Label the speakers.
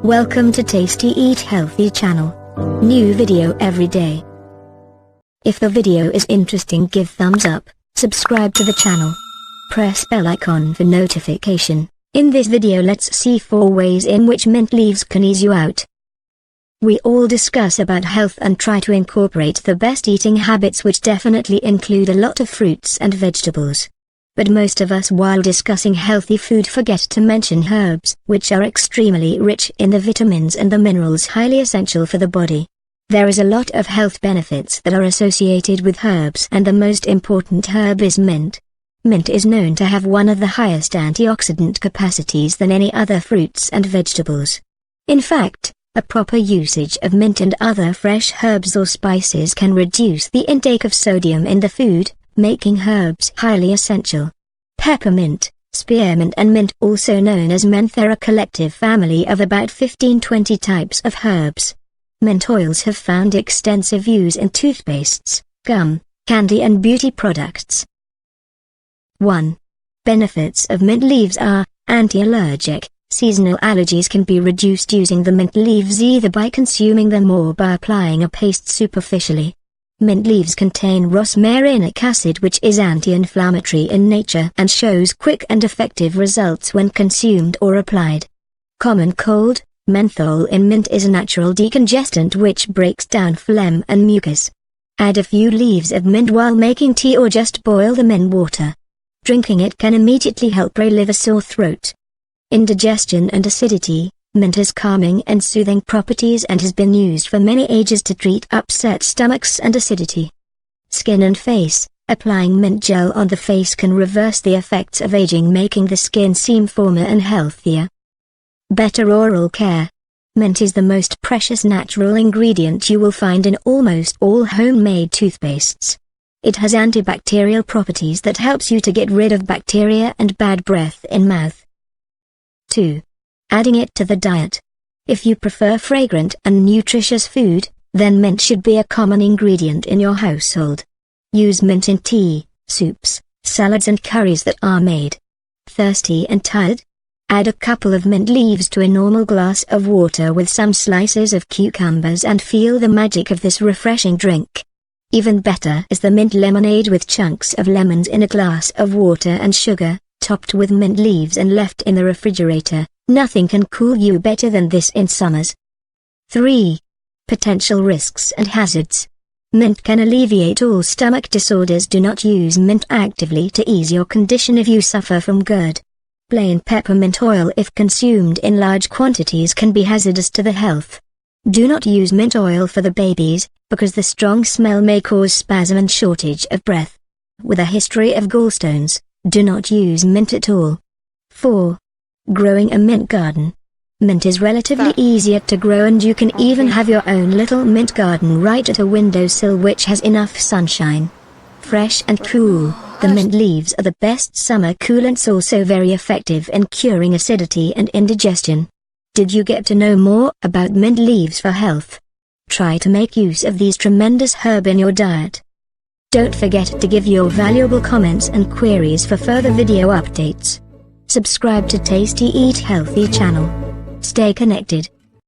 Speaker 1: Welcome to Tasty Eat Healthy channel. New video every day. If the video is interesting, give thumbs up, subscribe to the channel. Press bell icon for notification. In this video let's see 4 ways in which mint leaves can ease you out. We all discuss about health and try to incorporate the best eating habits, which definitely include a lot of fruits and vegetables. But most of us, while discussing healthy food, forget to mention herbs, which are extremely rich in the vitamins and the minerals highly essential for the body. There is a lot of health benefits that are associated with herbs, and the most important herb is mint. Mint is known to have one of the highest antioxidant capacities than any other fruits and vegetables. In fact, a proper usage of mint and other fresh herbs or spices can reduce the intake of sodium in the food, making herbs highly essential. Peppermint, spearmint and mint, also known as Mentha'are, a collective family of about 15-20 types of herbs. Mint oils have found extensive use in toothpastes, gum, candy and beauty products. 1. Benefits of mint leaves are anti-allergic. Seasonal allergies can be reduced using the mint leaves, either by consuming them or by applying a paste superficially. Mint leaves contain rosmarinic acid, which is anti-inflammatory in nature and shows quick and effective results when consumed or applied. Common cold, menthol in mint is a natural decongestant which breaks down phlegm and mucus. Add a few leaves of mint while making tea or just boil them in water. Drinking it can immediately help relieve a sore throat. Indigestion and acidity. Mint has calming and soothing properties and has been used for many ages to treat upset stomachs and acidity. Skin and face. Applying mint gel on the face can reverse the effects of aging, making the skin seem firmer and healthier. Better oral care. Mint is the most precious natural ingredient you will find in almost all homemade toothpastes. It has antibacterial properties that helps you to get rid of bacteria and bad breath in mouth. 2. Adding it to the diet. If you prefer fragrant and nutritious food, then mint should be a common ingredient in your household. Use mint in tea, soups, salads and curries that are made. Thirsty and tired? Add a couple of mint leaves to a normal glass of water with some slices of cucumbers and feel the magic of this refreshing drink. Even better is the mint lemonade with chunks of lemons in a glass of water and sugar, topped with mint leaves and left in the refrigerator. Nothing can cool you better than this in summers. 3. Potential risks and hazards. Mint can alleviate all stomach disorders. Do not use mint actively to ease your condition if you suffer from GERD. Plain peppermint oil, if consumed in large quantities, can be hazardous to the health. Do not use mint oil for the babies, because the strong smell may cause spasm and shortage of breath. With a history of gallstones, do not use mint at all. 4. Growing a mint garden. Mint is relatively easier to grow, and you can even have your own little mint garden right at a windowsill which has enough sunshine. Fresh and cool, the mint leaves are the best summer coolants, also very effective in curing acidity and indigestion. Did you get to know more about mint leaves for health? Try to make use of these tremendous herb in your diet. Don't forget to give your valuable comments and queries for further video updates. Subscribe to Tasty Eat Healthy channel. Stay connected.